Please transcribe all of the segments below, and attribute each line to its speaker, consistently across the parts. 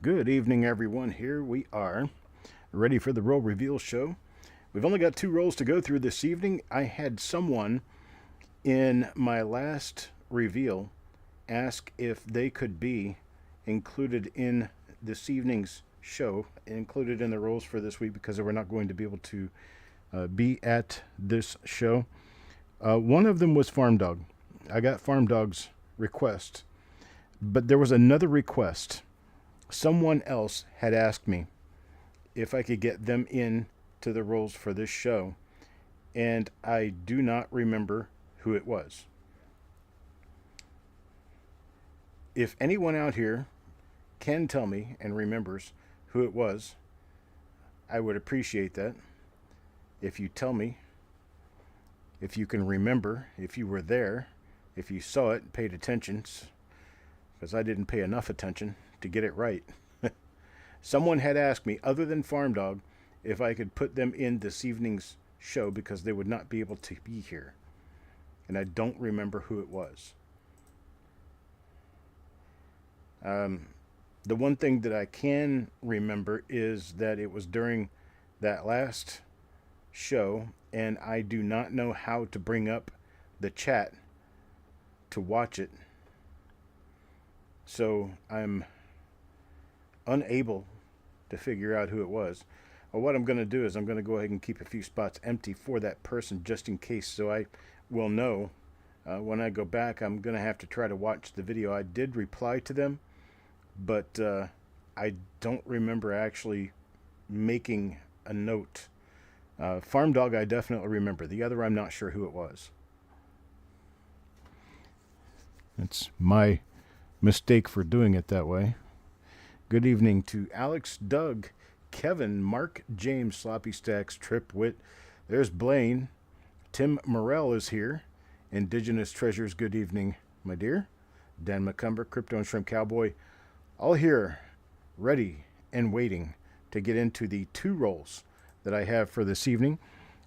Speaker 1: Good evening, everyone. Here we are, ready for the roll reveal show. We've only got 2 rolls to go through this evening. I had someone in my last reveal ask if they could be included in this evening's show, included in the rolls for this week because they were not going to be able to be at this show. One of them was Farm Dog. I got Farm Dog's request, but there was another request. Someone else had asked me if I could get them in to the roles for this show, and I do not remember who it was. If anyone out here can tell me and remembers who it was, I would appreciate that. If you tell me, if you can remember, if you were there, if you saw it, paid attention, because I didn't pay enough attention to get it right. Someone had asked me, other than Farm Dog, if I could put them in this evening's show because they would not be able to be here. And I don't remember who it was. The one thing that I can remember is that it was during that last show, and I do not know how to bring up the chat to watch it. So I'm unable to figure out who it was. Well, what I'm going to do is I'm going to go ahead and keep a few spots empty for that person just in case, so I will know when I go back. I'm going to have to try to watch the video. I did reply to them, but I don't remember actually making a note. Farm Dog I definitely remember. The other I'm not sure who it was. It's my mistake for doing it that way. Good evening to Alex, Doug, Kevin, Mark, James, Sloppy Stacks, Trip Wit. There's Blaine. Tim Morrell is here. Indigenous Treasures, good evening, my dear. Dan McCumber, Crypto and Shrimp Cowboy, all here, ready and waiting to get into the 2 rolls that I have for this evening.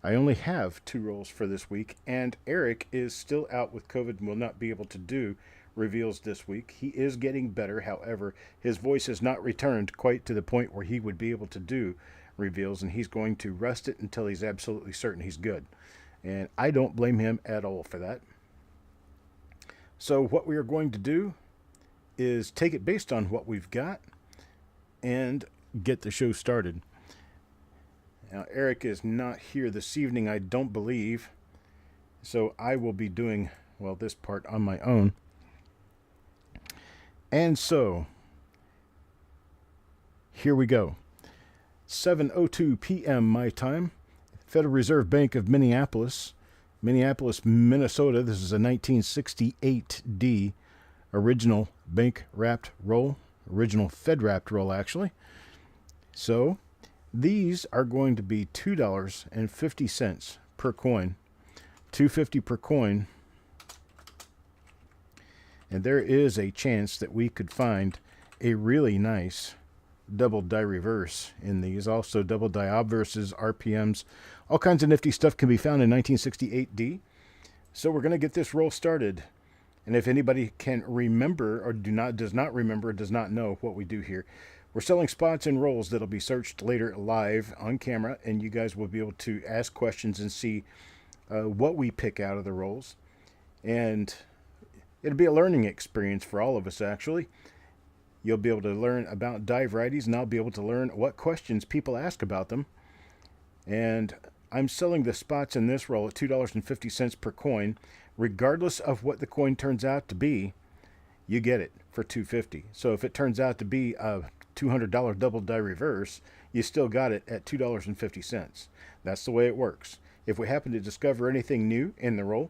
Speaker 1: I only have 2 rolls for this week, and Eric is still out with COVID and will not be able to do reveals this week. He is getting better, however, his voice has not returned quite to the point where he would be able to do reveals, and he's going to rest it until he's absolutely certain he's good. And I don't blame him at all for that. So what we are going to do is take it based on what we've got and get the show started. Now, Eric is not here this evening, I don't believe, so I will be doing, well, this part on my own. And so, here we go. 7:02 p.m. my time. Federal Reserve Bank of Minneapolis, Minnesota. This is a 1968D original bank wrapped roll, original Fed wrapped roll, actually. So, these are going to be $2.50 per coin, $2.50 per coin. And there is a chance that we could find a really nice double die reverse in these. Also double die obverses, RPMs, all kinds of nifty stuff can be found in 1968D. So we're going to get this roll started. And if anybody can remember or does not remember or does not know what we do here, we're selling spots and rolls that'll be searched later live on camera, and you guys will be able to ask questions and see what we pick out of the rolls. And it'll be a learning experience for all of us, actually. You'll be able to learn about die varieties, and I'll be able to learn what questions people ask about them. And I'm selling the spots in this roll at $2.50 per coin. Regardless of what the coin turns out to be, you get it for $2.50. So if it turns out to be a $200 double die reverse, you still got it at $2.50. That's the way it works. If we happen to discover anything new in the roll,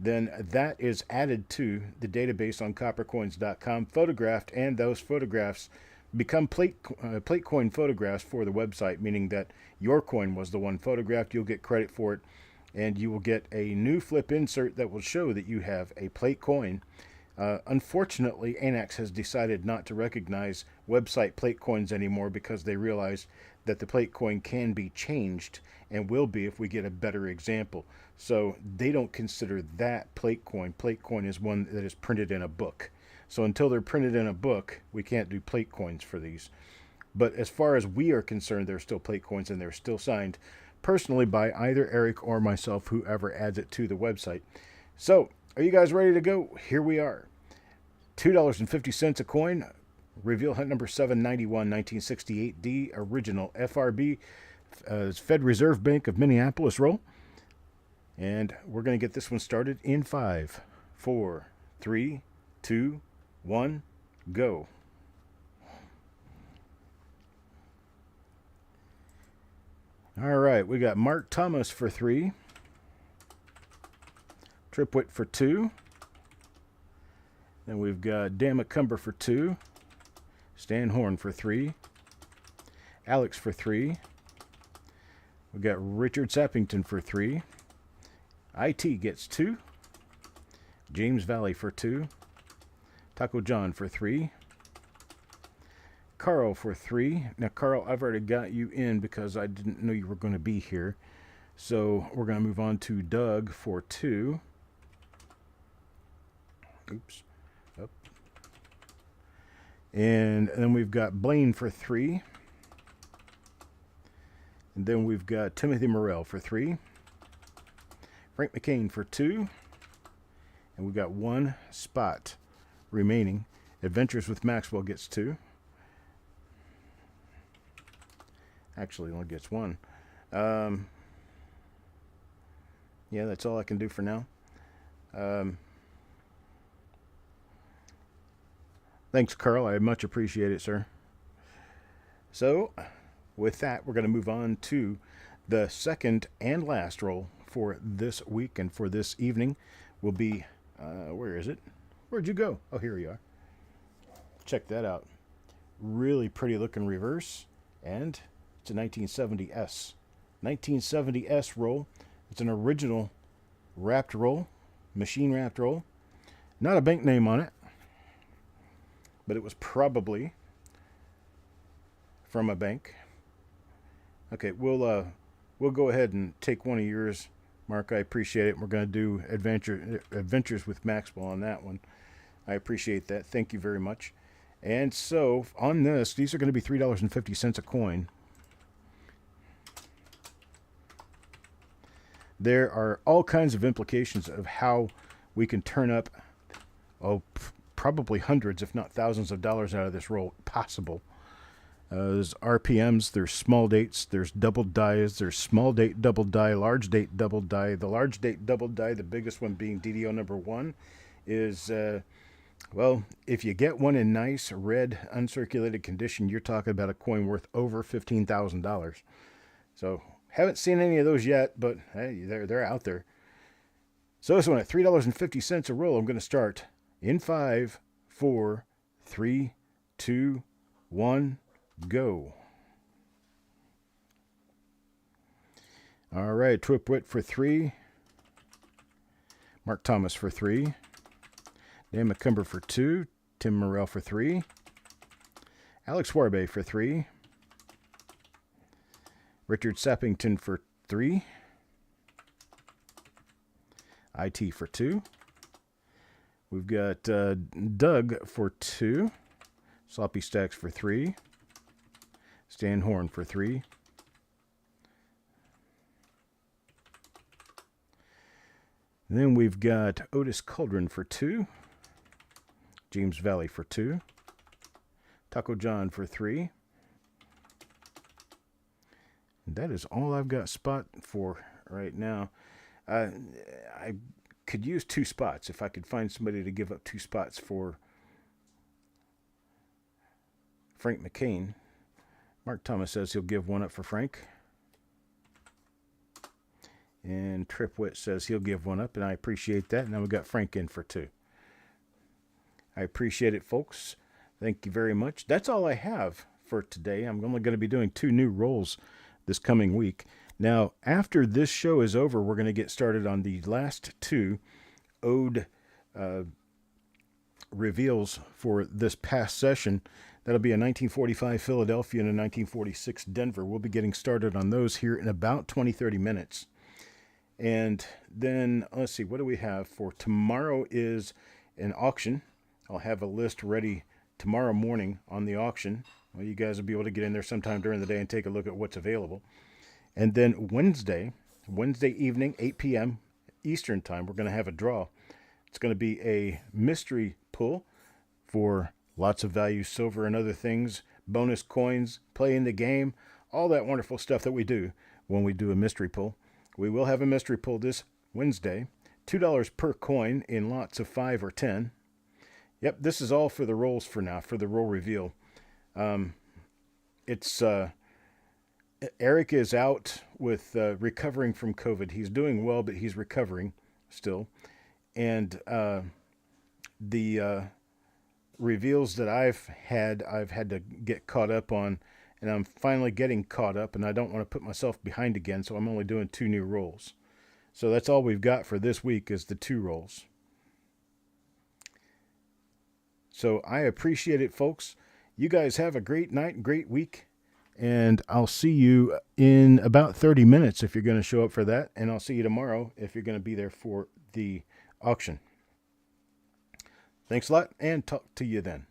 Speaker 1: then that is added to the database on coppercoins.com, photographed, and those photographs become plate coin photographs for the website, meaning that your coin was the one photographed. You'll get credit for it, and you will get a new flip insert that will show that you have a plate coin. Unfortunately, ANAX has decided not to recognize website plate coins anymore because they realize that the plate coin can be changed and will be if we get a better example. So they don't consider that plate coin. Plate coin is one that is printed in a book. So until they're printed in a book, we can't do plate coins for these. But as far as we are concerned, they're still plate coins, and they're still signed personally by either Eric or myself, whoever adds it to the website. So, are you guys ready to go? Here we are. $2.50 a coin. Reveal hunt number 791, 1968D, original FRB, Fed Reserve Bank of Minneapolis roll. And we're going to get this one started in 5, 4, 3, 2, 1, go. All right, we got Mark Thomas for 3, Tripwit for 2, then we've got Dan McCumber for 2, Stan Horn for 3, Alex for 3, we've got Richard Sappington for 3, IT gets 2, James Valley for 2, Taco John for 3, Carl for 3. Now, Carl, I've already got you in because I didn't know you were going to be here. So we're going to move on to Doug for 2. Oops. Up. And then we've got Blaine for 3. And then we've got Timothy Morrell for 3. Frank McCain for 2. And we've got 1 spot remaining. Adventures with Maxwell gets 2. Actually, only gets 1. Yeah, that's all I can do for now. Thanks, Carl. I much appreciate it, sir. So, with that, we're going to move on to the second and last roll for this week and for this evening. Will be, where is it? Where'd you go? Oh, here you are. Check that out. Really pretty looking reverse. And it's a 1970S. 1970S roll. It's an original wrapped roll, machine wrapped roll. Not a bank name on it, but it was probably from a bank. Okay, we'll go ahead and take one of yours, Mark. I appreciate it. We're going to do Adventures with Maxwell on that one. I appreciate that. Thank you very much. And so on this, these are going to be $3.50 a coin. There are all kinds of implications of how we can turn up, probably hundreds, if not thousands of dollars out of this roll, possible. There's RPMs, there's small dates, there's double dies, there's small date double die, large date double die. The large date double die, the biggest one being DDO number 1, is, well, if you get one in nice, red, uncirculated condition, you're talking about a coin worth over $15,000. So, haven't seen any of those yet, but hey, they're out there. So this one at $3.50 a roll, I'm going to start in 5, 4, 3, 2, 1, go. All right, Tripwit for 3. Mark Thomas for 3. Dan McCumber for 2. Tim Morrell for 3. Alex Warbe for 3. Richard Sappington for 3. IT for 2. We've got Doug for 2. Sloppy Stacks for 3. Stan Horn for 3. Then we've got Otis Cauldron for 2. James Valley for 2. Taco John for 3. And that is all I've got spot for right now. I could use 2 spots if I could find somebody to give up 2 spots for Frank McCain. Mark Thomas says he'll give 1 up for Frank. And Tripwit says he'll give 1 up, and I appreciate that. And then we got Frank in for 2. I appreciate it, folks. Thank you very much. That's all I have for today. I'm only going to be doing 2 new rolls this coming week. Now, after this show is over, we're going to get started on the last 2 ode reveals for this past session. That'll be a 1945 Philadelphia and a 1946 Denver. We'll be getting started on those here in about 20-30 minutes. And then, let's see, what do we have for tomorrow is an auction. I'll have a list ready tomorrow morning on the auction. Well, you guys will be able to get in there sometime during the day and take a look at what's available. And then Wednesday evening, 8 p.m. Eastern time, we're going to have a draw. It's going to be a mystery pull for lots of value silver and other things, bonus coins, playing the game, all that wonderful stuff that we do when we do a mystery pull. We will have a mystery pull this Wednesday, $2 per coin in lots of 5 or 10. Yep, this is all for the rolls for now, for the roll reveal. It's Eric is out with recovering from COVID. He's doing well, but he's recovering still. And the reveals that I've had to get caught up on, and I'm finally getting caught up, and I don't want to put myself behind again, so I'm only doing 2 new rolls. So that's all we've got for this week is the 2 rolls. So I appreciate it, folks. You guys have a great night and great week. And I'll see you in about 30 minutes if you're going to show up for that. And I'll see you tomorrow if you're going to be there for the auction. Thanks a lot, and talk to you then.